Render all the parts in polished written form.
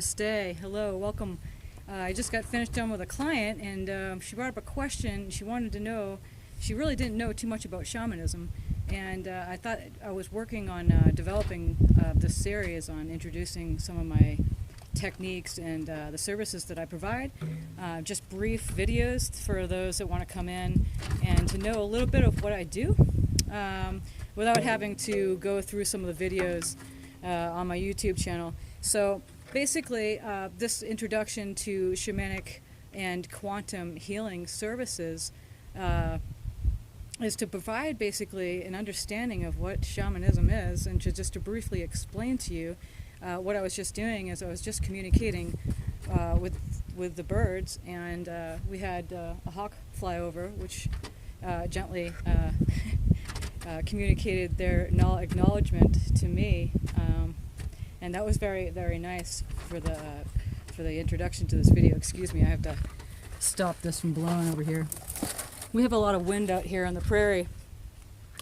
Namaste. Hello, welcome. I just got finished done with a client, and she brought up a question. She wanted to know, she really didn't know too much about shamanism, and I thought I was working on developing this series on introducing some of my techniques and the services that I provide. Just brief videos for those that want to come in and to know a little bit of what I do without having to go through some of the videos on my YouTube channel. So basically, this introduction to shamanic and quantum healing services is to provide basically an understanding of what shamanism is, and just to briefly explain to you what I was just doing is I was just communicating with the birds, and we had a hawk fly over, which gently communicated their acknowledgement to me, and that was very, very nice for the introduction to this video. Excuse me, I have to stop this from blowing over here. We have a lot of wind out here on the prairie,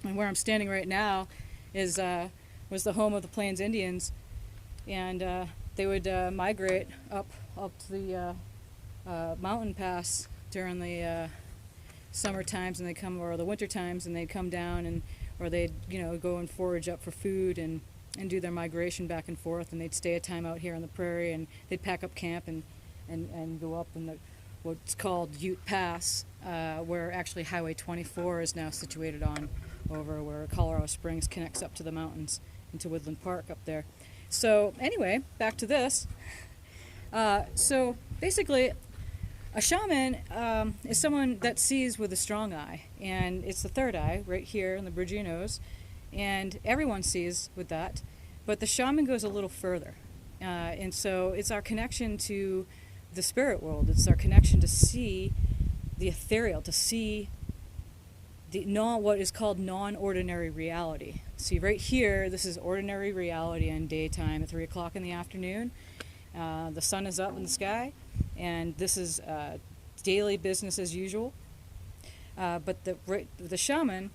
and where I'm standing right now was the home of the Plains Indians, and they would migrate up to the mountain pass during the summer times, and they come, or the winter times, and they'd come down, or they'd go and forage up for food and do their migration back and forth, and they'd stay a time out here on the prairie, and they'd pack up camp and go up in what's called Ute Pass, where actually Highway 24 is now situated on, over where Colorado Springs connects up to the mountains into Woodland Park up there. So anyway, back to this. So basically, a shaman is someone that sees with a strong eye, and it's the third eye right here in the bridge of your nose, and everyone sees with that, but the shaman goes a little further, and so it's our connection to the spirit world. It's our connection to see the ethereal, to see the what is called non-ordinary reality. See right here, this is ordinary reality in daytime at 3 o'clock in the afternoon. The sun is up in the sky, and this is daily business as usual. But the shaman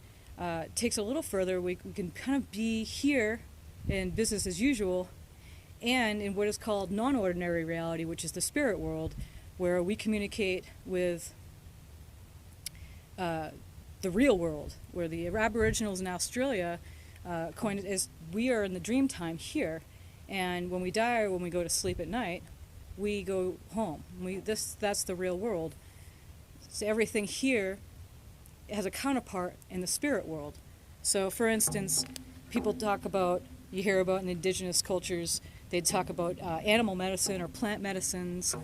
takes a little further. We can kind of be here in business as usual, and in what is called non-ordinary reality, which is the spirit world, where we communicate with the real world, where the Aboriginals in Australia coined it as we are in the dream time here, and when we die or when we go to sleep at night, we go home. That's the real world. So everything here has a counterpart in the spirit world. So for instance, people talk about, you hear about in indigenous cultures, they'd talk about animal medicine or plant medicines.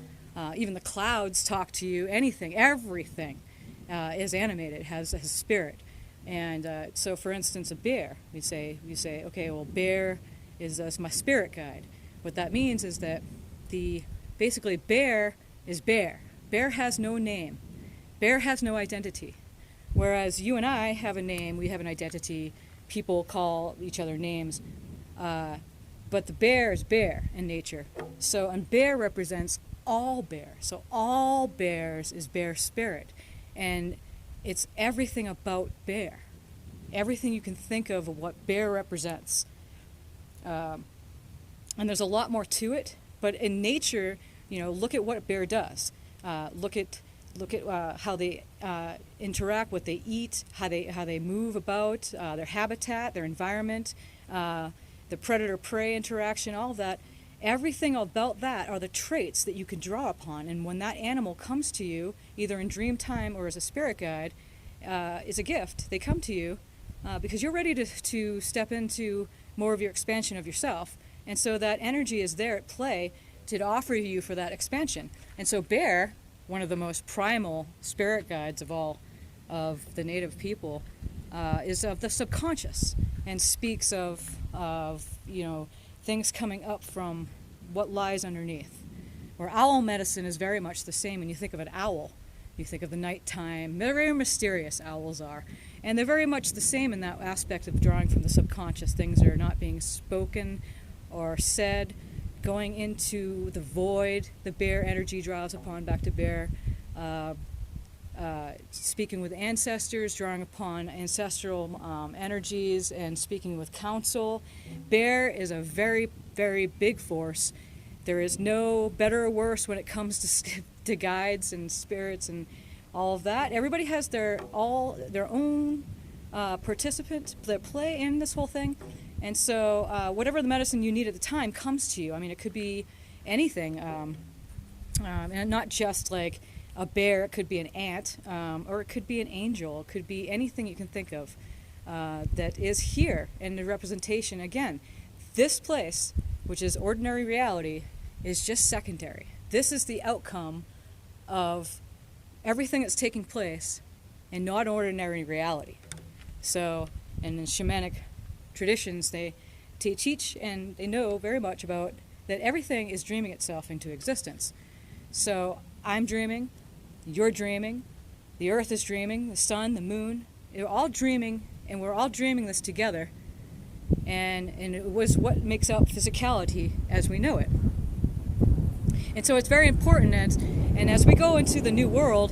Even the clouds talk to you. Anything, everything is animated, has spirit. And so for instance, a bear, you say, okay, well, bear is my spirit guide. What that means is that basically bear is bear. Bear has no name. Bear has no identity. Whereas you and I have a name, we have an identity, people call each other names, but the bear is bear in nature. So, and bear represents all bear. So all bears is bear spirit. And it's everything about bear. Everything you can think of what bear represents. And there's a lot more to it, but in nature, look at what a bear does. Look at how they interact, what they eat, how they move about, their habitat, their environment, the predator-prey interaction, all of that. Everything about that are the traits that you can draw upon. And when that animal comes to you, either in dream time or as a spirit guide, is a gift. They come to you because you're ready to step into more of your expansion of yourself. And so that energy is there at play to offer you for that expansion. And so bear, one of the most primal spirit guides of all of the native people, is of the subconscious, and speaks of things coming up from what lies underneath. Where owl medicine is very much the same. When you think of an owl, you think of the nighttime. They're very mysterious, owls are. And they're very much the same in that aspect of drawing from the subconscious. Things are not being spoken or said, going into the void. The bear energy draws upon back to bear. Speaking with ancestors, drawing upon ancestral energies, and speaking with counsel. Bear is a very, very big force There is no better or worse when it comes to guides and spirits and all of that. Everybody has their own participant that play in this whole thing. And so whatever the medicine you need at the time comes to you. I mean, it could be anything, and not just like a bear. It could be an ant, or it could be an angel. It could be anything you can think of that is here in the representation. Again, this place, which is ordinary reality, is just secondary. This is the outcome of everything that's taking place in not ordinary reality. So, and in shamanic traditions, they teach and they know very much about that everything is dreaming itself into existence. So I'm dreaming, you're dreaming, the earth is dreaming, the sun, the moon, they're all dreaming, and we're all dreaming this together. And it was what makes up physicality as we know it. And so it's very important, and as we go into the new world,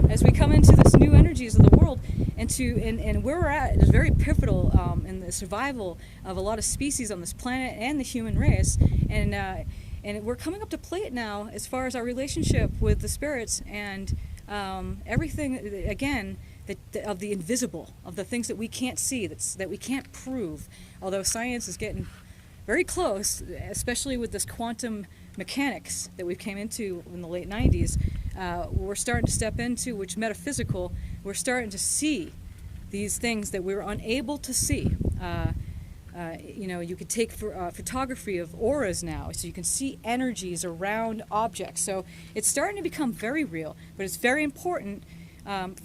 as we come into this new energies of the world, and where we're at is very pivotal in the survival of a lot of species on this planet and the human race, and we're coming up to plate now as far as our relationship with the spirits and everything, again, of the invisible, of the things that we can't see, that we can't prove, although science is getting very close, especially with this quantum mechanics that we came into in the late 90s. We're starting to step into, which metaphysical, we're starting to see these things that we were unable to see. You could take photography of auras now, so you can see energies around objects. So it's starting to become very real, but it's very important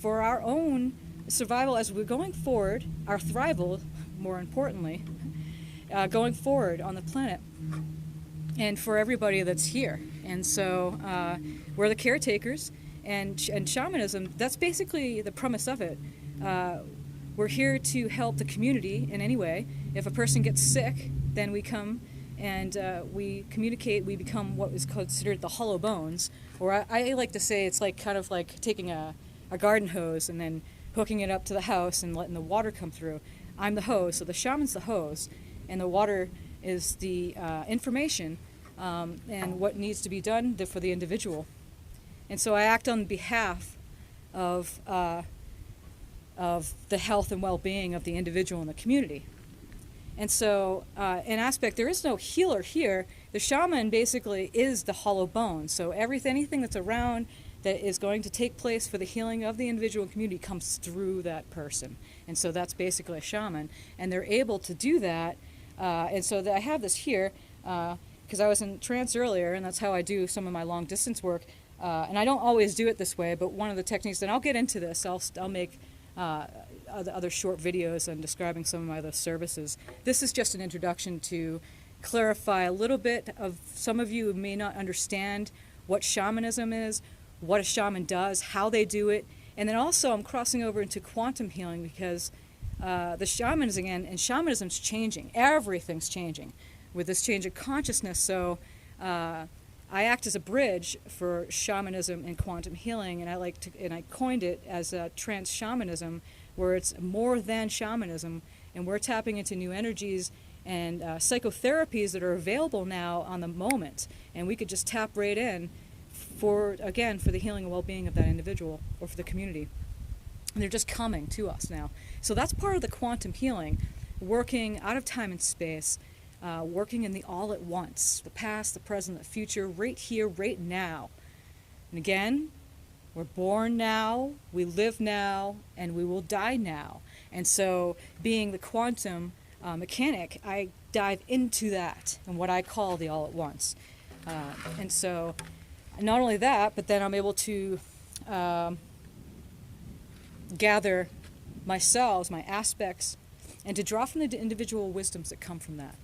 for our own survival as we're going forward, our thrival, more importantly, going forward on the planet, and for everybody that's here. And so we're the caretakers, and shamanism, that's basically the premise of it. We're here to help the community in any way. If a person gets sick, then we come and we communicate. We become what is considered the hollow bones, or I like to say it's like kind of like taking a garden hose and then hooking it up to the house and letting the water come through. I'm the hose, so the shaman's the hose, and the water is the information and what needs to be done for the individual. And so I act on behalf of the health and well-being of the individual and the community. And so, in aspect, there is no healer here. The shaman basically is the hollow bone. So anything that's around that is going to take place for the healing of the individual community comes through that person. And so that's basically a shaman. And they're able to do that. And so I have this here because I was in trance earlier, and that's how I do some of my long-distance work. And I don't always do it this way, but one of the techniques, and I'll get into this, I'll make other short videos on describing some of my other services. This is just an introduction to clarify a little bit of, some of you may not understand what shamanism is, what a shaman does, how they do it, and then also I'm crossing over into quantum healing because the shamans again, and shamanism's changing. Everything's changing with this change of consciousness. So I act as a bridge for shamanism and quantum healing, and I coined it as a trance shamanism, where it's more than shamanism, and we're tapping into new energies and psychotherapies that are available now on the moment, and we could just tap right in for the healing and well-being of that individual or for the community. And they're just coming to us now. So that's part of the quantum healing, working out of time and space, working in the all at once, the past, the present, the future, right here, right now. And again, we're born now, we live now, and we will die now. And so being the quantum mechanic, I dive into that and what I call the all at once. And so not only that, but then I'm able to gather my selves, my aspects, and to draw from the individual wisdoms that come from that.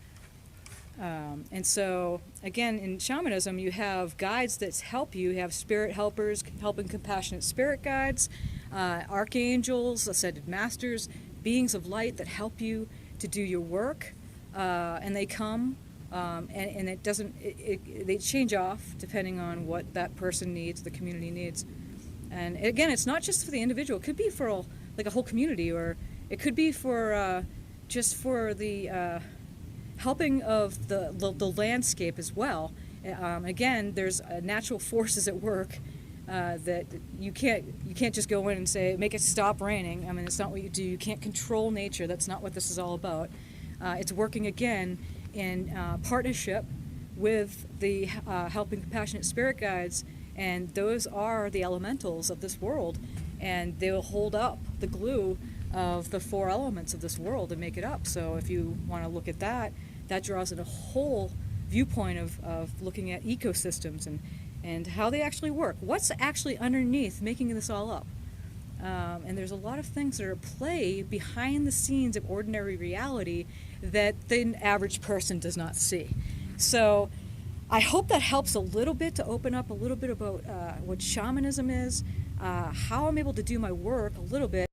And so, again, in shamanism, you have guides that help you. You have spirit helpers, helping compassionate spirit guides, archangels, ascended masters, beings of light that help you to do your work. And they come, and it doesn't, they change off depending on what that person needs, the community needs. And again, it's not just for the individual. It could be for like a whole community, or it could be for just for the helping of the landscape as well. Again, there's natural forces at work that you can't just go in and say make it stop raining. I mean, it's not what you do. You can't control nature. That's not what this is all about. It's working again in partnership with the helping compassionate spirit guides, and those are the elementals of this world, and they will hold up the glue of the 4 elements of this world and make it up. So if you want to look at that, that draws in a whole viewpoint of looking at ecosystems and how they actually work. What's actually underneath making this all up? And there's a lot of things that are at play behind the scenes of ordinary reality that the average person does not see. So I hope that helps a little bit to open up a little bit about what shamanism is, how I'm able to do my work a little bit.